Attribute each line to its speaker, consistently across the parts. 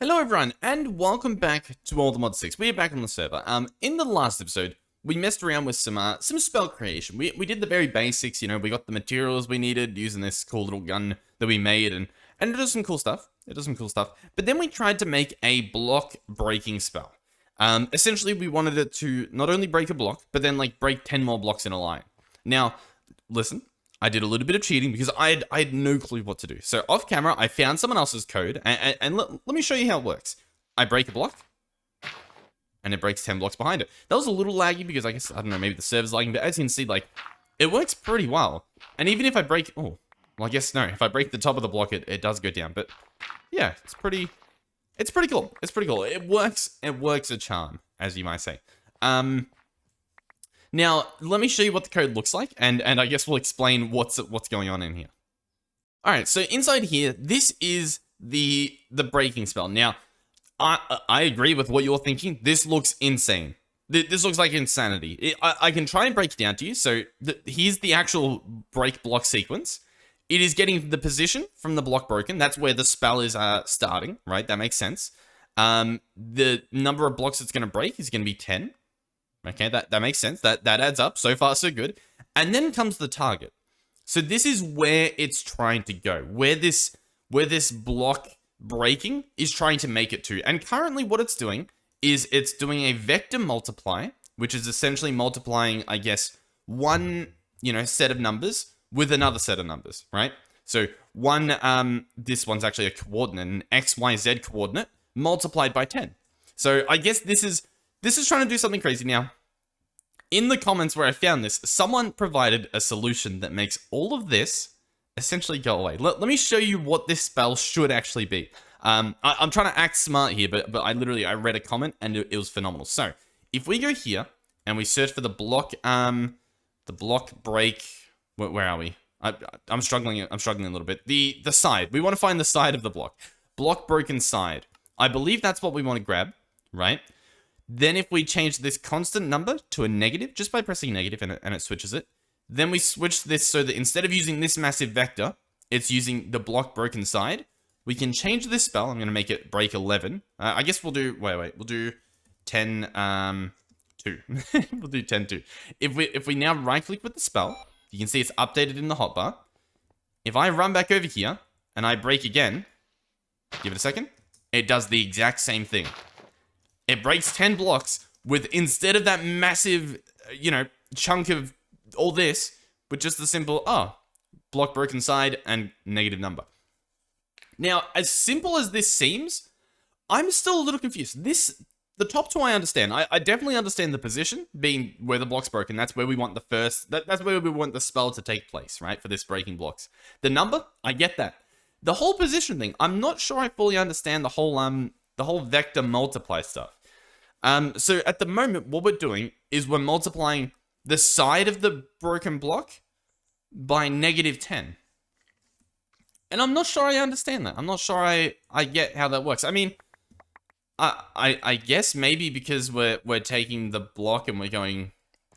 Speaker 1: Hello everyone, and welcome back to Allthemodium 6. We are back on the server. In the last episode, we messed around with some spell creation. We did the very basics, you know, we got the materials we needed using this cool little gun that we made, and it does some cool stuff. But then we tried to make a block breaking spell. Essentially, we wanted it to not only break a block, but then like break 10 more blocks in a line. Now, listen. I did a little bit of cheating because I had no clue what to do. So off camera, I found someone else's code, and let me show you how it works. I break a block, and it breaks 10 blocks behind it. That was a little laggy because I guess, I don't know, maybe the server's lagging, but as you can see, like, it works pretty well. And even if I break, well, I guess no, if I break the top of the block, it does go down. But yeah, it's pretty cool. It works a charm, as you might say. Now, let me show you what the code looks like, and I guess we'll explain what's going on in here. Alright, so inside here, this is the breaking spell. Now, I agree with what you're thinking. This looks insane. This looks like insanity. I can try and break it down to you. So, here's the actual break block sequence. It is getting the position from the block broken. That's where the spell is starting, right? That makes sense. The number of blocks it's going to break is going to be 10. Okay, that makes sense. That adds up. So far, so good. And then comes the target. So this is where it's trying to go. Where this block breaking is trying to make it to. And currently what it's doing is it's doing a vector multiply, which is essentially multiplying, I guess, one, set of numbers with another set of numbers, right? So this one's actually a coordinate, an XYZ coordinate multiplied by 10. So I guess this is trying to do something crazy. Now, in the comments where I found this, someone provided a solution that makes all of this essentially go away. Let me show you what this spell should actually be. I'm trying to act smart here, but I read a comment and it was phenomenal. So, if we go here and we search for the block break, where are we? I'm struggling a little bit. The side. We want to find the side of the block. Block broken side. I believe that's what we want to grab, right? Then if we change this constant number to a negative, just by pressing negative and it switches it, then we switch this so that instead of using this massive vector, it's using the block broken side. We can change this spell. I'm going to make it break 11. I guess we'll do, we'll do 10, 2. We'll do 10, 2. If we now right click with the spell, you can see it's updated in the hotbar. If I run back over here and I break again, give it a second, it does the exact same thing. It breaks 10 blocks with, instead of that massive, chunk of all this, with just the simple, block broken side and negative number. Now, as simple as this seems, I'm still a little confused. The top two I understand. I definitely understand the position being where the block's broken. That's where we want that's where we want the spell to take place, right? For this breaking blocks. The number, I get that. The whole position thing, I'm not sure I fully understand the whole vector multiply stuff. So at the moment, what we're doing is we're multiplying the side of the broken block by negative 10. And I'm not sure I understand that. I'm not sure I get how that works. I mean, I guess maybe because we're taking the block and we're going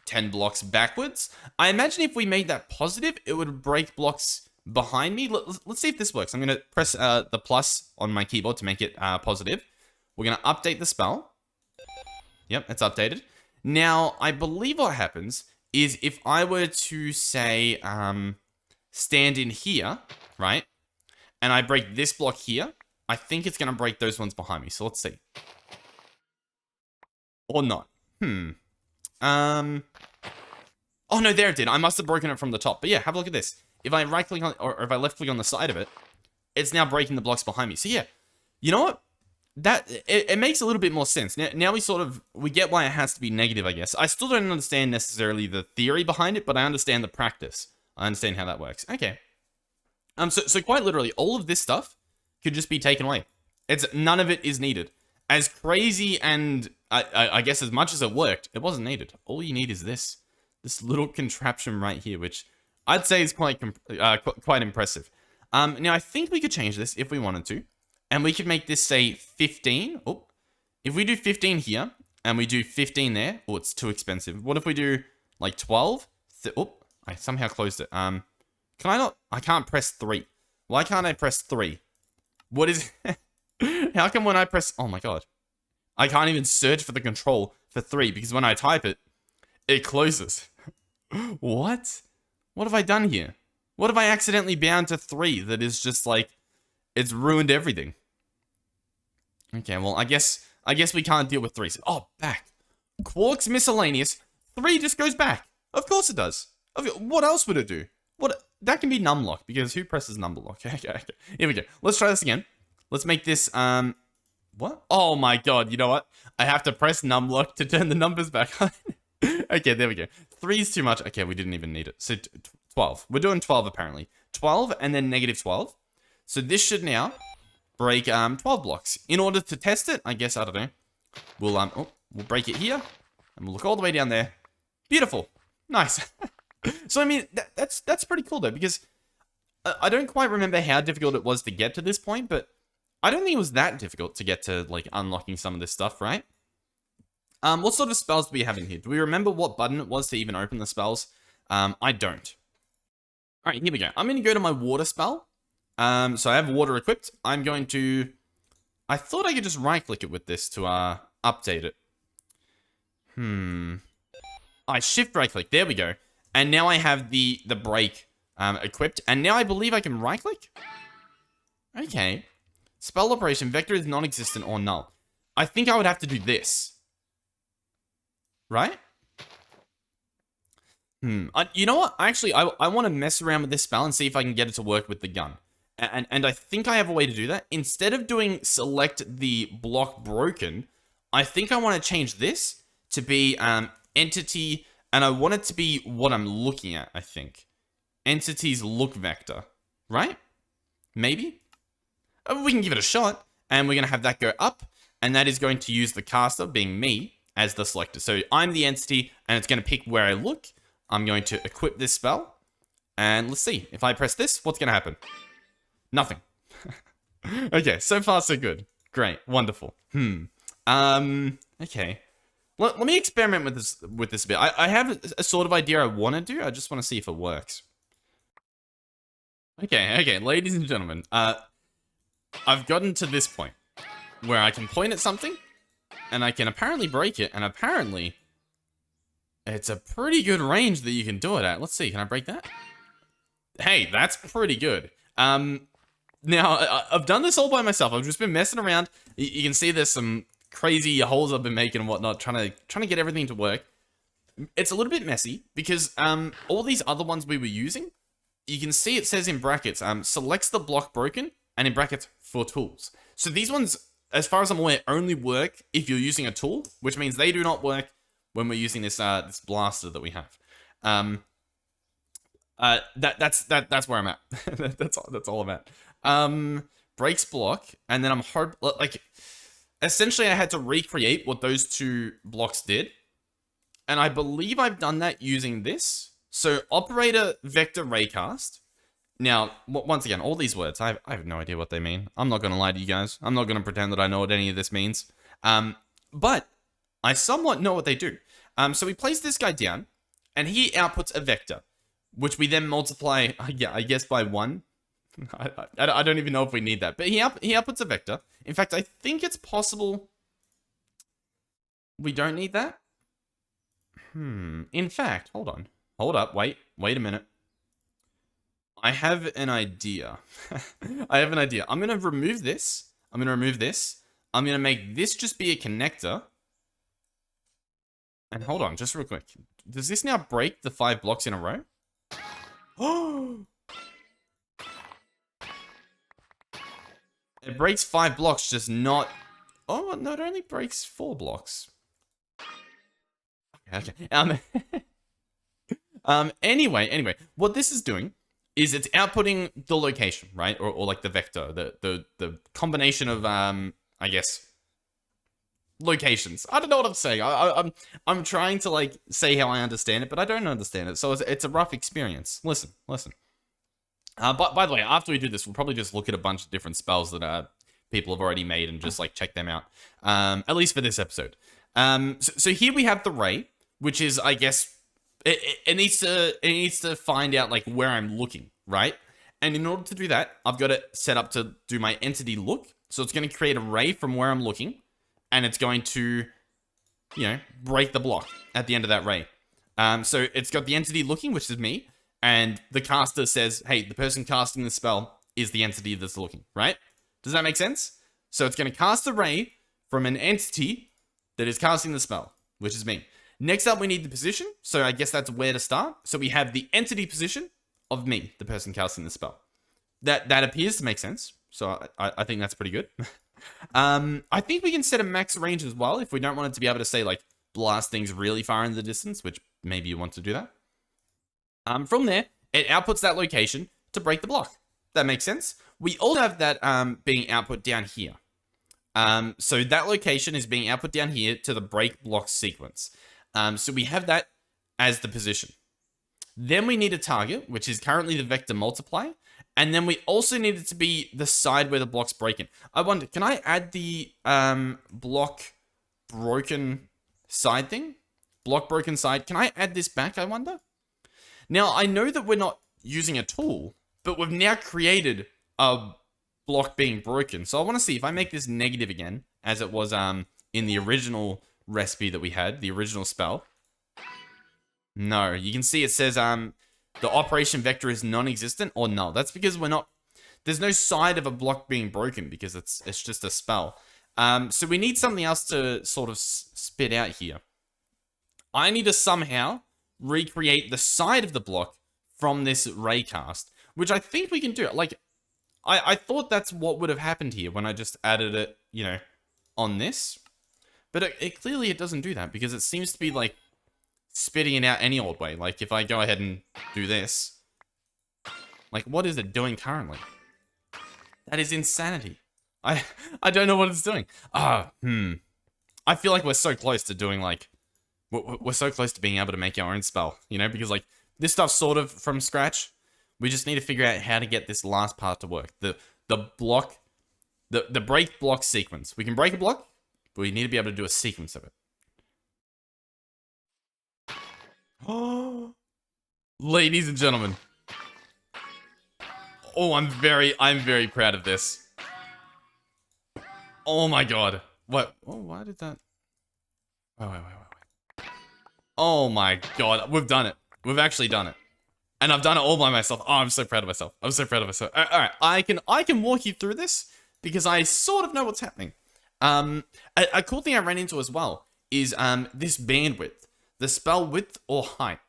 Speaker 1: 10 blocks backwards. I imagine if we made that positive, it would break blocks behind me. Let's see if this works. I'm going to press the plus on my keyboard to make it positive. We're going to update the spell. Yep, it's updated. Now, I believe what happens is if I were to say, stand in here, right? And I break this block here, I think it's going to break those ones behind me. So let's see. Or not. Oh no, there it did. I must have broken it from the top. But yeah, have a look at this. If I right click on, or if I left click on the side of it, it's now breaking the blocks behind me. So yeah, you know what? It makes a little bit more sense. Now we get why it has to be negative, I guess. I still don't understand necessarily the theory behind it, but I understand the practice. I understand how that works. Okay. So quite literally, all of this stuff could just be taken away. None of it is needed. As crazy and I guess as much as it worked, it wasn't needed. All you need is this little contraption right here, which I'd say is quite impressive. Now I think we could change this if we wanted to. And we could make this, say, 15. Oh, if we do 15 here, and we do 15 there, oh, it's too expensive. What if we do, like, 12? Oh, I somehow closed it. Can I not? I can't press 3. Why can't I press 3? What is... How come when I press... Oh my god. I can't even search for the control for 3 because when I type it, it closes. What? What have I done here? What have I accidentally bound to 3 that is just like... It's ruined everything. Okay, well, I guess we can't deal with 3. So, oh, back. Quarks miscellaneous. 3 just goes back. Of course it does. What else would it do? That can be numlock, because who presses number lock? Okay. Here we go. Let's try this again. Let's make this, what? Oh my god, you know what? I have to press numlock to turn the numbers back on. Okay, there we go. 3 is too much. Okay, we didn't even need it. So, 12. We're doing 12, apparently. 12, and then negative 12. So, this should now break, 12 blocks. In order to test it, I guess, I don't know. We'll break it here, and we'll look all the way down there. Beautiful. Nice. So, I mean, that's pretty cool, though, because I don't quite remember how difficult it was to get to this point, but I don't think it was that difficult to get to, like, unlocking some of this stuff, right? What sort of spells do we have in here? Do we remember what button it was to even open the spells? I don't. All right, here we go. I'm going to go to my water spell. So I have water equipped. I'm going to... I thought I could just right-click it with this to, update it. I shift right-click. There we go. And now I have the break equipped. And now I believe I can right-click? Okay. Spell operation. Vector is non-existent or null. I think I would have to do this. Right? You know what? Actually, I want to mess around with this spell and see if I can get it to work with the gun. And I think I have a way to do that. Instead of doing select the block broken, I think I want to change this to be entity... And I want it to be what I'm looking at, I think. Entity's look vector. Right? Maybe? We can give it a shot. And we're going to have that go up. And that is going to use the caster, being me, as the selector. So I'm the entity, and it's going to pick where I look. I'm going to equip this spell. And let's see. If I press this, what's going to happen? Nothing. Okay, so far so good. Great. Wonderful. Okay. Let me experiment with this a bit. I have a sort of idea I want to do. I just want to see if it works. Okay, ladies and gentlemen. I've gotten to this point where I can point at something, and I can apparently break it, and apparently it's a pretty good range that you can do it at. Let's see, can I break that? Hey, that's pretty good. Now, I've done this all by myself. I've just been messing around. You can see there's some crazy holes I've been making and whatnot, trying to get everything to work. It's a little bit messy because all these other ones we were using, you can see it says in brackets, selects the block broken, and in brackets, for tools. So these ones, as far as I'm aware, only work if you're using a tool, which means they do not work when we're using this this blaster that we have. That's where I'm at. that's all I'm at. Breaks block, and then I'm like, essentially I had to recreate what those 2 blocks did, and I believe I've done that using this. So operator vector raycast. Now, once again, all these words, I have no idea what they mean. I'm not going to lie to you guys. I'm not going to pretend that I know what any of this means. But I somewhat know what they do. So we place this guy down, and he outputs a vector, which we then multiply, I guess, by 1. I don't even know if we need that. But he outputs a vector. In fact, I think it's possible we don't need that. In fact, hold on. Hold up. Wait a minute. I have an idea. I'm going to remove this. I'm going to make this just be a connector. And hold on, just real quick. Does this now break the 5 blocks in a row? Oh! It breaks 5 blocks, just not... Oh, no, it only breaks 4 blocks. Okay. Anyway, what this is doing is it's outputting the location, right? Or like the vector, the combination of, I guess, locations. I don't know what I'm saying. I'm trying to, like, say how I understand it, but I don't understand it. So it's a rough experience. Listen. But by the way, after we do this, we'll probably just look at a bunch of different spells that people have already made and just, like, check them out. At least for this episode. So here we have the ray, which is, I guess, it needs to find out, like, where I'm looking, right? And in order to do that, I've got it set up to do my entity look. So it's going to create a ray from where I'm looking, and it's going to, break the block at the end of that ray. So it's got the entity looking, which is me, and the caster says, hey, the person casting the spell is the entity that's looking, right? Does that make sense? So it's going to cast a ray from an entity that is casting the spell, which is me. Next up, we need the position. So I guess that's where to start. So we have the entity position of me, the person casting the spell. That appears to make sense. So I think that's pretty good. I think we can set a max range as well if we don't want it to be able to say, like, blast things really far in the distance, which maybe you want to do that. From there, it outputs that location to break the block. That makes sense. We also have that being output down here. So that location is being output down here to the break block sequence. So we have that as the position. Then we need a target, which is currently the vector multiply. And then we also need it to be the side where the block's breaking. I wonder, can I add the block broken side thing? Block broken side. Can I add this back, I wonder? Now, I know that we're not using a tool, but we've now created a block being broken. So I want to see if I make this negative again, as it was in the original recipe that we had, the original spell. No, you can see it says the operation vector is non-existent or null. That's because there's no side of a block being broken because it's just a spell. So we need something else to sort of spit out here. I need to somehow recreate the side of the block from this raycast, which I think we can do. Like, I thought that's what would have happened here when I just added it, on this. But it clearly it doesn't do that because it seems to be like spitting it out any old way. Like if I go ahead and do this, like what is it doing currently? That is insanity. I don't know what it's doing. I feel like we're so close to doing like, we're so close to being able to make our own spell, because like this stuff's sort of from scratch. We just need to figure out how to get this last part to work. The block, the break block sequence. We can break a block, but we need to be able to do a sequence of it. Oh, ladies and gentlemen. Oh, I'm very proud of this. Oh my god. What? Oh, why did that? Wait. Oh my god, we've done it. We've actually done it. And I've done it all by myself. Oh, I'm so proud of myself. I'm so proud of myself. All right, I can walk you through this because I sort of know what's happening. A cool thing I ran into as well is this bandwidth, the spell width or height.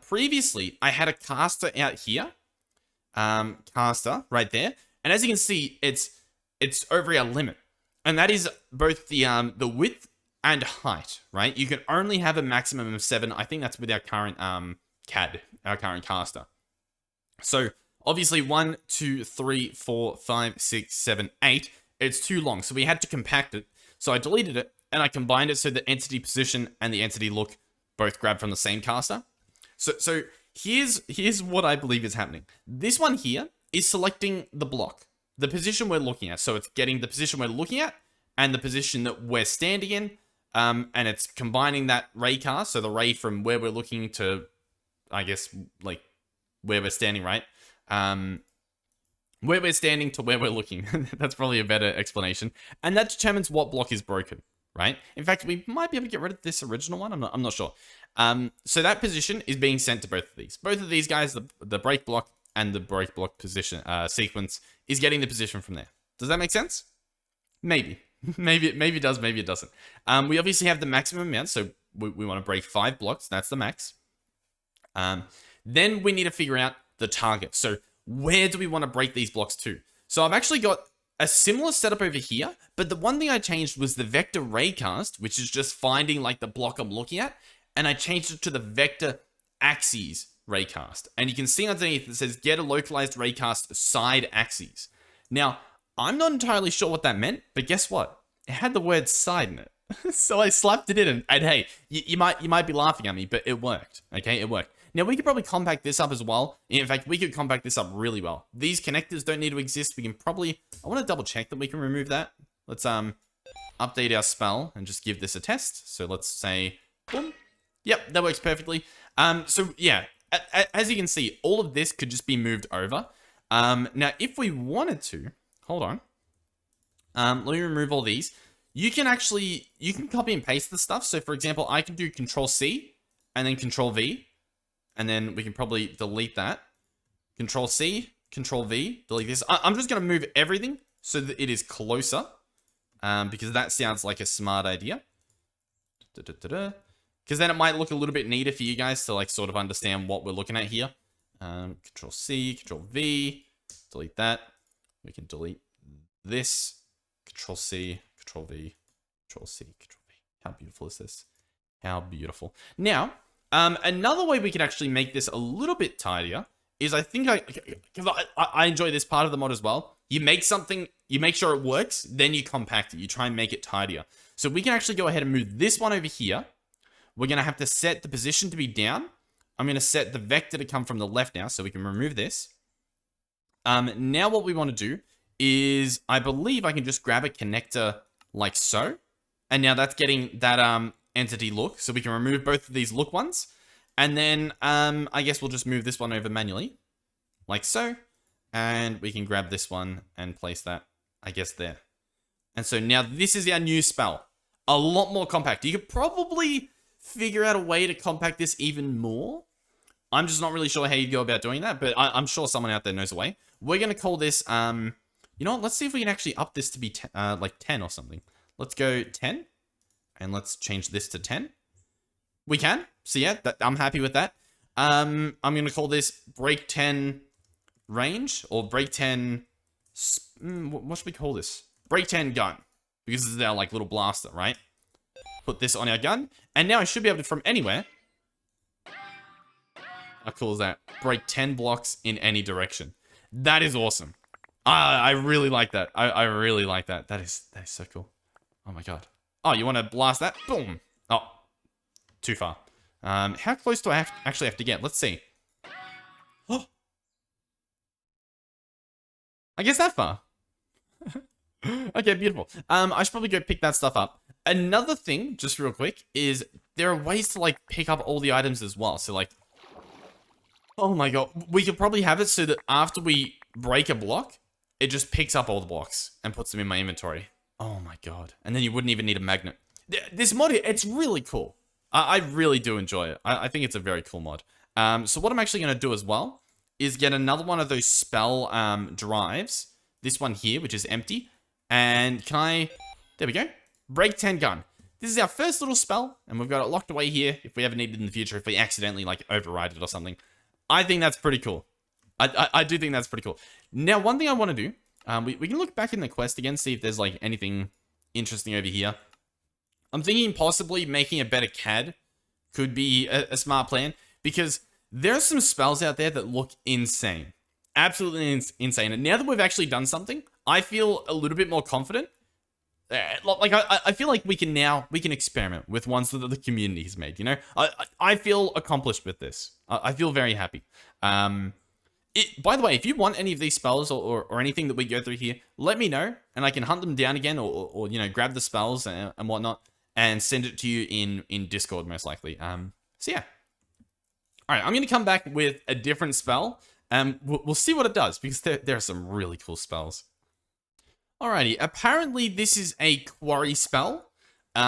Speaker 1: Previously, I had a caster out here, caster right there, and as you can see, it's over our limit, and that is both the width and height. Right? You can only have a maximum of 7. I think that's with our current CAD, our current caster. So obviously 1, 2, 3, 4, 5, 6, 7, 8. It's too long, so we had to compact it. So I deleted it and I combined it so the entity position and the entity look both grab from the same caster. So here's what I believe is happening. This one here is selecting the block, the position we're looking at. So it's getting the position we're looking at and the position that we're standing in, and it's combining that ray cast, so the ray from where we're looking to, I guess, like where we're standing, right? Where we're standing to where we're looking. That's probably a better explanation. And that determines what block is broken, right? In fact, we might be able to get rid of this original one. I'm not sure. So that position is being sent to both of these. Both of these guys, the break block and the break block position sequence, is getting the position from there. Does that make sense? Maybe. Maybe it does, maybe it doesn't. We obviously have the maximum amount, so we want to break 5 blocks. That's the max. Then we need to figure out the target. So where do we want to break these blocks to? So I've actually got a similar setup over here, but the one thing I changed was the vector raycast, which is just finding like the block I'm looking at, and I changed it to the vector axes raycast. And you can see underneath it says get a localized raycast side axes. Now, I'm not entirely sure what that meant, but guess what? It had the word side in it. So I slapped it in, and hey, you might be laughing at me, but it worked. Okay, it worked. Now we could probably compact this up as well. In fact, we could compact this up really well. These connectors don't need to exist. We can probably, I want to double check that we can remove that. Let's update our spell and just give this a test. So let's say, boom. Yep, that works perfectly. So yeah, as you can see, all of this could just be moved over. Now if we wanted to, hold on. Let me remove all these. You can copy and paste the stuff. So for example, I can do Control C and then Control V, and then we can probably delete that. Control C, Control V, delete this. I'm just going to move everything so that it is closer, because that sounds like a smart idea. Because then it might look a little bit neater for you guys to like sort of understand what we're looking at here. Control C, Control V, delete that. We can delete this. Control C, Control V, Control C, Control V. How beautiful is this? How beautiful. Now, another way we could actually make this a little bit tidier is because I enjoy this part of the mod as well. You make something, you make sure it works, then you compact it. You try and make it tidier. So we can actually go ahead and move this one over here. We're going to have to set the position to be down. I'm going to set the vector to come from the left now, so we can remove this. Now what we want to do is, I believe I can just grab a connector like so. And now that's getting that entity look. So we can remove both of these look ones. And then I guess we'll just move this one over manually, like so. And we can grab this one and place that, I guess, there. And so now this is our new spell. A lot more compact. You could probably figure out a way to compact this even more. I'm just not really sure how you go about doing that, but I'm sure someone out there knows a way. We're going to call this, you know what? Let's see if we can actually up this to be like 10 or something. Let's go 10, and let's change this to 10. We can. So yeah, I'm happy with that. I'm going to call this break 10 range, or break 10, what should we call this? Break 10 gun, because this is our like little blaster, right? Put this on our gun, and now I should be able to, from anywhere, how cool is that? Break 10 blocks in any direction. That is awesome. I really like that. I really like that. That is so cool. Oh my god. Oh, you want to blast that? Boom. Oh, too far. How close do I actually have to get? Let's see. Oh, I guess that far. Okay, beautiful. I should probably go pick that stuff up. Another thing, just real quick, is there are ways to like pick up all the items as well. So like, oh my god, we could probably have it so that after we break a block, it just picks up all the blocks and puts them in my inventory. Oh my god. And then you wouldn't even need a magnet. This mod, it's really cool. I really do enjoy it. I think it's a very cool mod. So what I'm actually going to do as well is get another one of those spell drives. This one here, which is empty. And can I... There we go. Break 10 gun. This is our first little spell, and we've got it locked away here if we ever need it in the future, if we accidentally like override it or something. I think that's pretty cool. I do think that's pretty cool. Now, one thing I want to do, we can look back in the quest again, see if there's like anything interesting over here. I'm thinking possibly making a better CAD could be a smart plan, because there are some spells out there that look insane. Absolutely insane. And now that we've actually done something, I feel a little bit more confident. Like, I feel like we can experiment with ones that the community has made, you know? I feel accomplished with this. I feel very happy. By the way, if you want any of these spells or anything that we go through here, let me know, and I can hunt them down again, or you know, grab the spells and whatnot, and send it to you in Discord, most likely. So yeah. Alright, I'm going to come back with a different spell, and we'll see what it does, because there are some really cool spells. Alrighty, apparently this is a Quarry Spell, so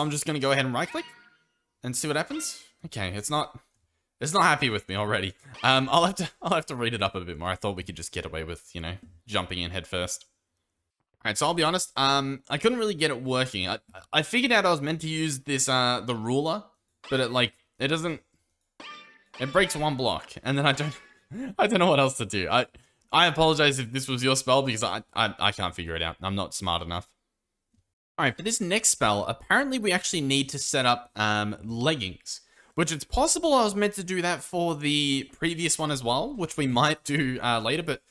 Speaker 1: I'm just going to go ahead and right-click, and see what happens. Okay, it's not happy with me already. I'll have to read it up a bit more. I thought we could just get away with, you know, jumping in head first. Alright, so I'll be honest, I couldn't really get it working. I figured out I was meant to use this, the ruler, but it doesn't, it breaks one block, and then I don't know what else to do. I apologize if this was your spell, because I can't figure it out. I'm not smart enough. Alright, for this next spell, apparently we actually need to set up, leggings. Which it's possible I was meant to do that for the previous one as well, which we might do later, but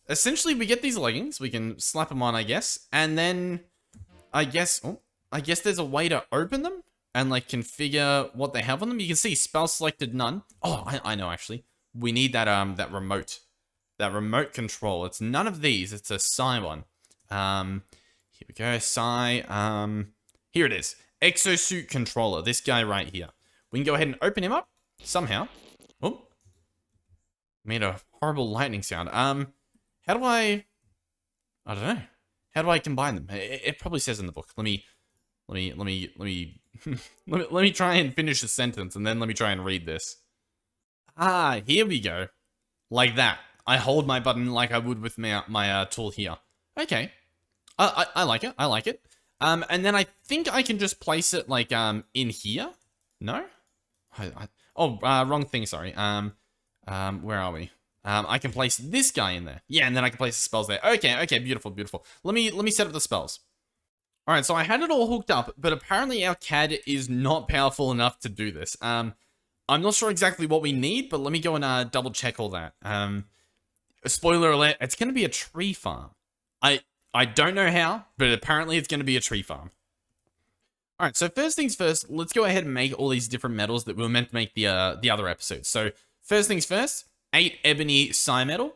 Speaker 1: essentially we get these leggings, we can slap them on, I guess, and then I guess there's a way to open them and like configure what they have on them. You can see spell selected none. Oh, I know actually. We need that that remote control. It's none of these, it's a Psi one. Here we go, Psi, here it is. Exosuit Controller, this guy right here. We can go ahead and open him up, somehow. Oh, made a horrible lightning sound. How do I don't know. How do I combine them? It probably says in the book. Let me let me try and finish a sentence, and then let me try and read this. Ah, here we go. Like that. I hold my button like I would with my tool here. Okay. I like it. I like it. And then I think I can just place it like in here. No? Wrong thing. Sorry. Where are we? I can place this guy in there. Yeah, and then I can place the spells there. Okay, beautiful, beautiful. Let me set up the spells. All right, so I had it all hooked up, but apparently our CAD is not powerful enough to do this. I'm not sure exactly what we need, but let me go and double check all that. Spoiler alert, it's going to be a tree farm. I don't know how, but apparently it's going to be a tree farm. All right, so first things first, let's go ahead and make all these different metals that we were meant to make the other episodes. So first things first, 8 ebony psi metal,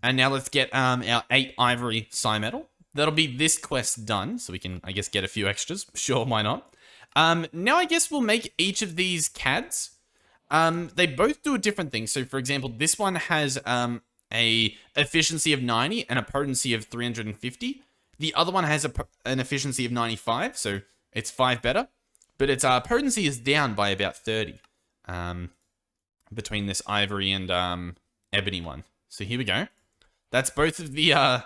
Speaker 1: and now let's get our 8 ivory psi metal. That'll be this quest done, so we can, I guess, get a few extras. Sure, why not? Now I guess we'll make each of these CADs. They both do a different thing. So for example, this one has a efficiency of 90 and a potency of 350. The other one has an efficiency of 95, so it's 5 better. But its potency is down by about 30 between this ivory and ebony one. So here we go. That's both of the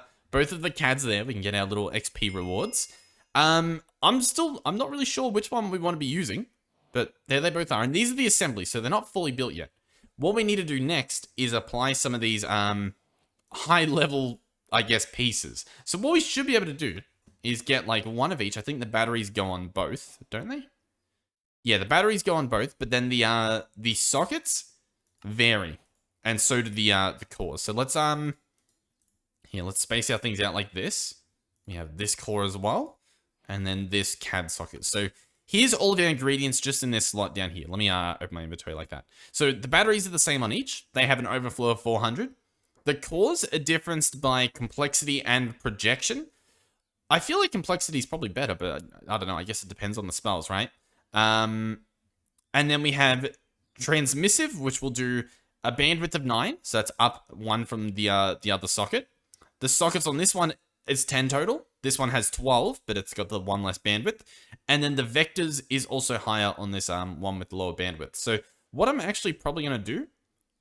Speaker 1: CADs there. We can get our little XP rewards. I'm not really sure which one we want to be using, but there they both are. And these are the assemblies, so they're not fully built yet. What we need to do next is apply some of these high level, I guess, pieces. So what we should be able to do is get like one of each. I think the batteries go on both, don't they? Yeah, the batteries go on both, but then the sockets vary, and so do the cores. So let's let's space our things out like this. We have this core as well, and then this CAD socket. So here's all of our ingredients just in this slot down here. Let me open my inventory like that. So the batteries are the same on each. They have an overflow of 400. The cores are differenced by complexity and projection. I feel like complexity is probably better, but I don't know. I guess it depends on the spells, right? And then we have transmissive, which will do a bandwidth of 9. So that's up 1 from the other socket. The sockets on this one is 10 total. This one has 12, but it's got the 1 less bandwidth. And then the vectors is also higher on this one with lower bandwidth. So what I'm actually probably going to do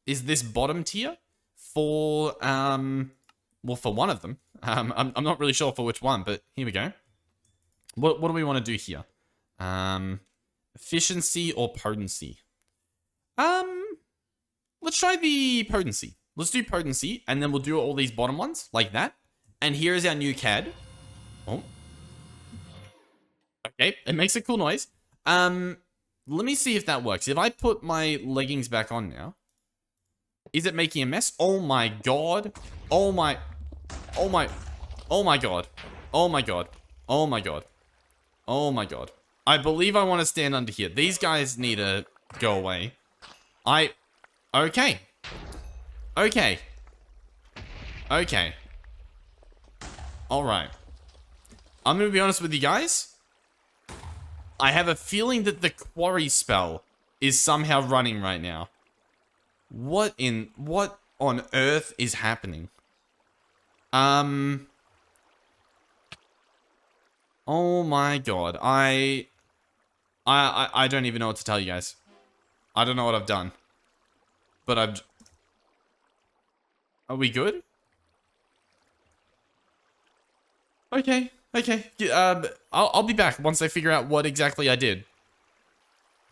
Speaker 1: is this bottom tier for, well, for one of them. I'm not really sure for which one, but here we go. What do we want to do here? Efficiency or potency? Let's try the potency. Let's do potency, and then we'll do all these bottom ones, like that. And here is our new CAD. Oh. Okay, it makes a cool noise. Let me see if that works. If I put my leggings back on now, is it making a mess? Oh my god. Oh my god. Oh my god. Oh my god. Oh my god. I believe I want to stand under here. These guys need to go away. Okay. Okay. Okay. Alright. I'm going to be honest with you guys. I have a feeling that the Quarry Spell is somehow running right now. What on earth is happening? Oh my god. I don't even know what to tell you guys. I don't know what I've done. But are we good? Okay. I'll be back once I figure out what exactly I did.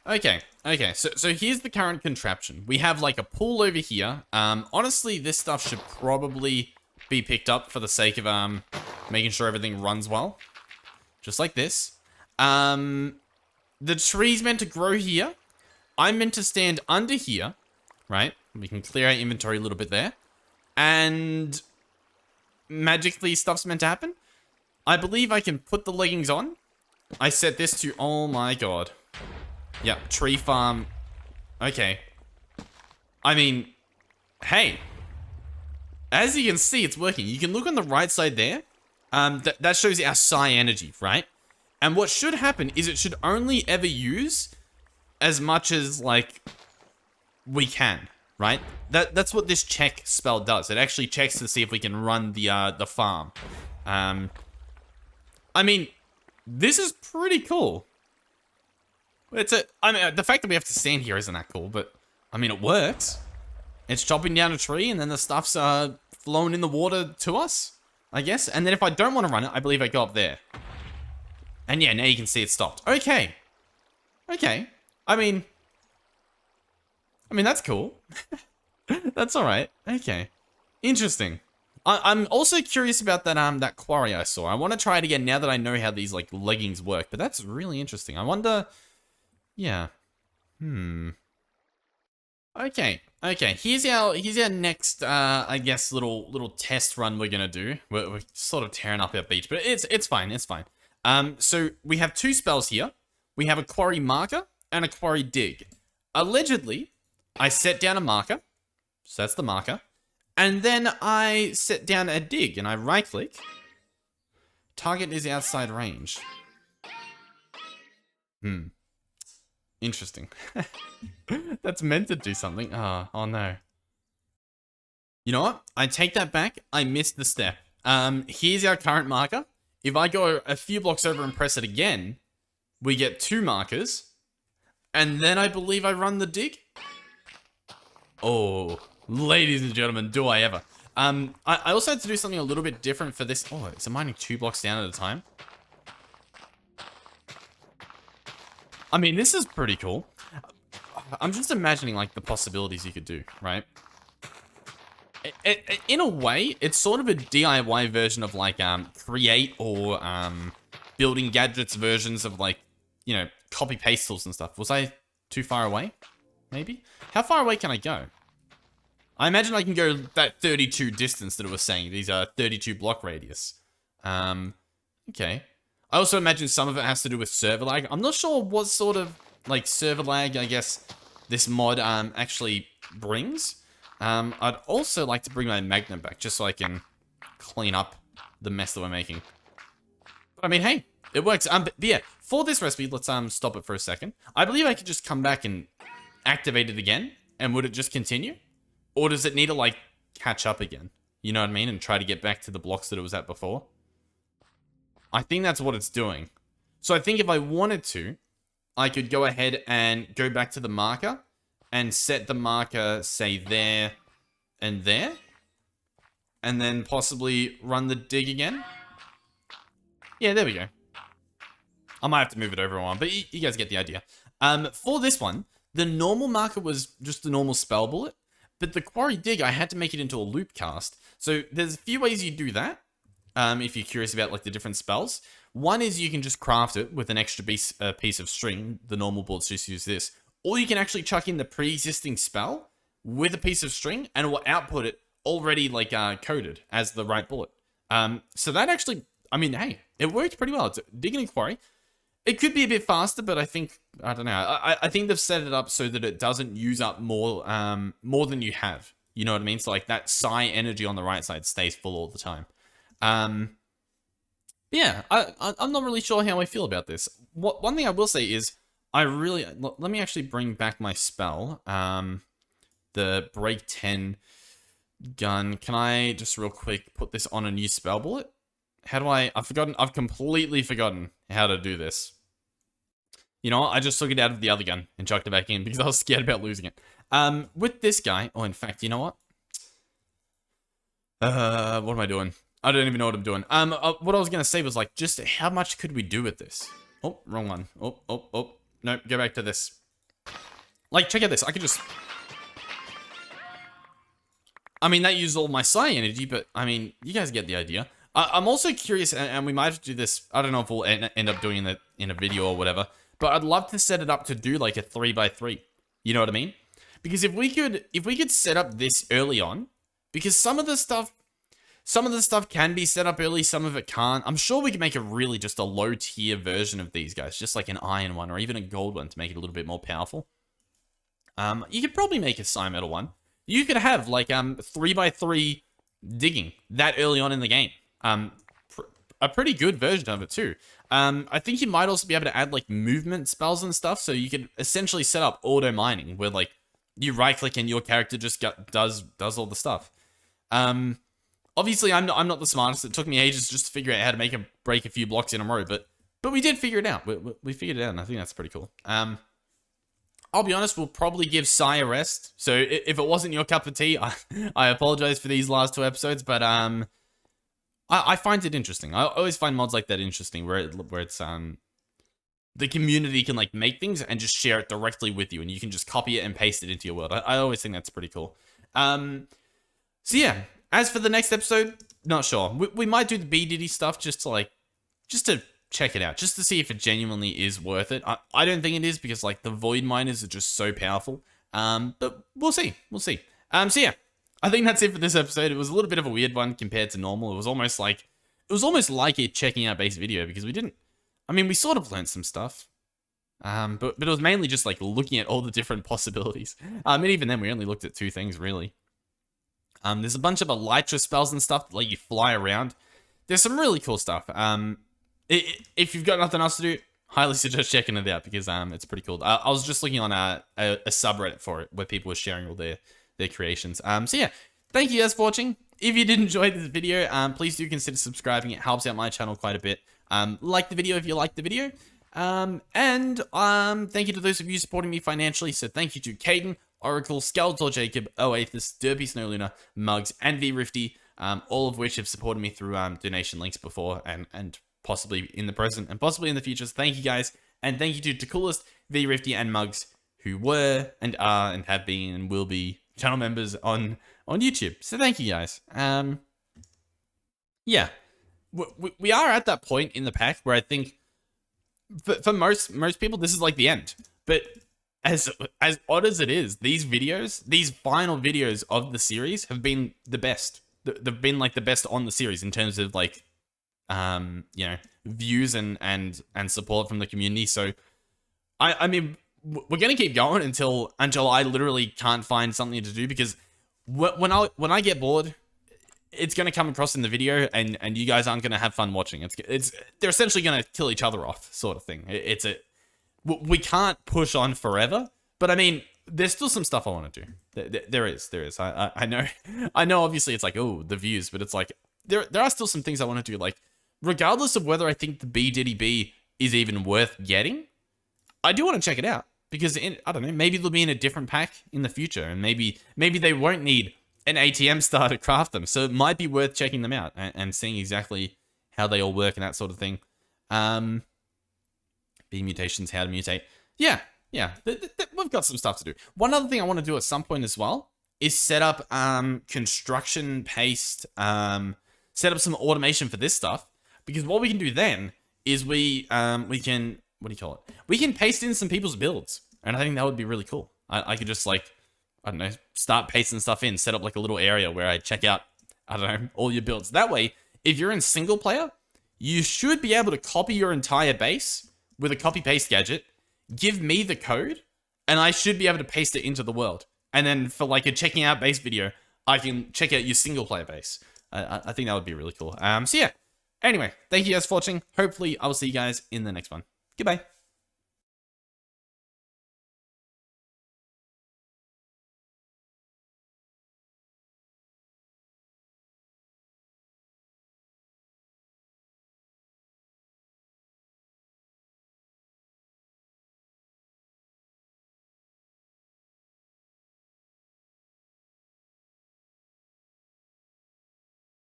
Speaker 1: Okay. So here's the current contraption. We have like a pool over here. Honestly, this stuff should probably be picked up for the sake of making sure everything runs well. Just like this. The tree's meant to grow here. I'm meant to stand under here. Right? We can clear our inventory a little bit there. And magically stuff's meant to happen. I believe I can put the leggings on. I set this to, oh my god. Yep, tree farm. Okay. I mean, hey. As you can see, it's working. You can look on the right side there. That shows our psi energy, right? And what should happen is it should only ever use as much as, like, we can, right? That's what this check spell does. It actually checks to see if we can run the farm. I mean, this is pretty cool. I mean, the fact that we have to stand here isn't that cool, but I mean, it works. It's chopping down a tree, and then the stuff's flowing in the water to us, I guess. And then if I don't want to run it, I believe I go up there. And yeah, now you can see it stopped. Okay. Okay. I mean, that's cool. That's all right. Okay. Interesting. I'm also curious about that quarry I saw. I want to try it again now that I know how these like leggings work. But that's really interesting. I wonder. Yeah. Okay. Okay. Here's our next I guess little test run we're gonna do. We're sort of tearing up our beach, but it's fine. It's fine. So we have 2 spells here. We have a quarry marker and a quarry dig. Allegedly, I set down a marker. So that's the marker. And then I set down a dig and I right click. Target is outside range. Interesting. That's meant to do something. Oh no. You know what? I take that back. I missed the step. Here's our current marker. If I go a few blocks over and press it again, we get 2 markers. And then I believe I run the dig. Oh, ladies and gentlemen, do I ever. I also had to do something a little bit different for this. Oh, is it mining 2 blocks down at a time? I mean, this is pretty cool. I'm just imagining, like, the possibilities you could do, right? In a way, it's sort of a DIY version of, like, Create or Building Gadgets versions of, like, you know, copy-paste tools and stuff. Was I too far away? Maybe? How far away can I go? I imagine I can go that 32 distance that it was saying. These are 32 block radius. Okay. I also imagine some of it has to do with server lag. I'm not sure what sort of, like, server lag, I guess, this mod actually brings. I'd also like to bring my magnet back just so I can clean up the mess that we're making. But I mean, hey, it works. But yeah, for this recipe, let's stop it for a second. I believe I could just come back and activate it again, and would it just continue? Or does it need to, like, catch up again? You know what I mean? And try to get back to the blocks that it was at before? I think that's what it's doing. So I think if I wanted to, I could go ahead and go back to the marker and set the marker, say, there and there. And then possibly run the dig again. Yeah, there we go. I might have to move it over one, but you guys get the idea. For this one, the normal marker was just the normal spell bullet. But the quarry dig, I had to make it into a loop cast. So there's a few ways you do that. If you're curious about like the different spells. One is you can just craft it with an extra piece of string. The normal bullets just use this. Or you can actually chuck in the pre-existing spell with a piece of string and it will output it already like coded as the right bullet. So that actually, I mean, hey, it worked pretty well. It's digging and quarry. It could be a bit faster, but I think, I don't know. I think they've set it up so that it doesn't use up more than you have. You know what I mean? So like that psi energy on the right side stays full all the time. Yeah, I'm not really sure how I feel about this. One thing I will say is, let me actually bring back my spell. The break 10 gun. Can I just real quick put this on a new spell bullet? How do I've completely forgotten how to do this. You know what? I just took it out of the other gun and chucked it back in because I was scared about losing it. With this guy, oh, in fact, you know what? What am I doing? I don't even know what I'm doing. What I was going to say was, like, just how much could we do with this? Oh, wrong one. Oh. No, go back to this. Like, check out this. I could just... I mean, that used all my psi energy, but, I mean, you guys get the idea. I'm also curious, and we might have to do this... I don't know if we'll end up doing it in a video or whatever, but I'd love to set it up to do, like, a 3x3. You know what I mean? Because if we could set up this early on, because some of the stuff can be set up early, some of it can't. I'm sure we can make just a low tier version of these guys, just like an iron one or even a gold one to make it a little bit more powerful. You could probably make a psi metal one. You could have like 3x3 digging that early on in the game. A pretty good version of it too. I think you might also be able to add like movement spells and stuff, so you could essentially set up auto mining where like you right click and your character just does all the stuff. Obviously, I'm not the smartest. It took me ages just to figure out how to break a few blocks in a row, but we did figure it out. We figured it out, and I think that's pretty cool. I'll be honest, we'll probably give Sai a rest. So if it wasn't your cup of tea, I apologize for these last 2 episodes, but I find it interesting. I always find mods like that interesting, where it's the community can like make things and just share it directly with you, and you can just copy it and paste it into your world. I always think that's pretty cool. So yeah, as for the next episode, not sure. We might do the B Diddy stuff just to check it out, just to see if it genuinely is worth it. I don't think it is, because like the void miners are just so powerful. But we'll see. So yeah, I think that's it for this episode. It was a little bit of a weird one compared to normal. It was almost like a checking out based video, because we sort of learned some stuff. But it was mainly just like looking at all the different possibilities. And even then, we only looked at 2 things really. There's a bunch of elytra spells and stuff that let you fly around. There's some really cool stuff. If you've got nothing else to do, highly suggest checking it out, because it's pretty cool. I was just looking on a subreddit for it, where people were sharing all their creations. So yeah, thank you guys for watching. If you did enjoy this video, please do consider subscribing. It helps out my channel quite a bit. Like the video if you liked the video. And thank you to those of you supporting me financially. So thank you to Caden, Oracle, Skeletor Jacob, Oathus, Derpy Snowluna, Mugs, and vrifty, all of which have supported me through donation links before, and possibly in the present, and possibly in the future. So thank you guys, and thank you to Coolest, vrifty, and Mugs, who were and are and have been and will be channel members on YouTube. So thank you guys. Yeah, we are at that point in the pack where I think for most people this is like the end. But as odd as it is, these final videos of the series have been the best. They've been like the best on the series in terms of like views and support from the community. So I mean, we're gonna keep going until I literally can't find something to do, because when I get bored, it's gonna come across in the video, and you guys aren't gonna have fun watching. They're essentially gonna kill each other off, sort of thing. We can't push on forever, but I mean, there's still some stuff I want to do. There is. I know. Obviously, it's like, oh, the views, but it's like there are still some things I want to do. Like, regardless of whether I think the B Diddy B is even worth getting, I do want to check it out, because I don't know, maybe they'll be in a different pack in the future, and maybe they won't need an ATM star to craft them. So it might be worth checking them out and seeing exactly how they all work and that sort of thing. B mutations, how to mutate. Yeah. We've got some stuff to do. One other thing I want to do at some point as well is set up construction paste, set up some automation for this stuff, because what we can do then is we can, what do you call it? We can paste in some people's builds, and I think that would be really cool. I could just like, I don't know, start pasting stuff in, set up like a little area where I check out, I don't know, all your builds. That way, if you're in single player, you should be able to copy your entire base with a copy paste gadget, give me the code, and I should be able to paste it into the world. And then for like a checking out base video, I can check out your single player base. I think that would be really cool. So yeah, anyway, thank you guys for watching. Hopefully I will see you guys in the next one. Goodbye.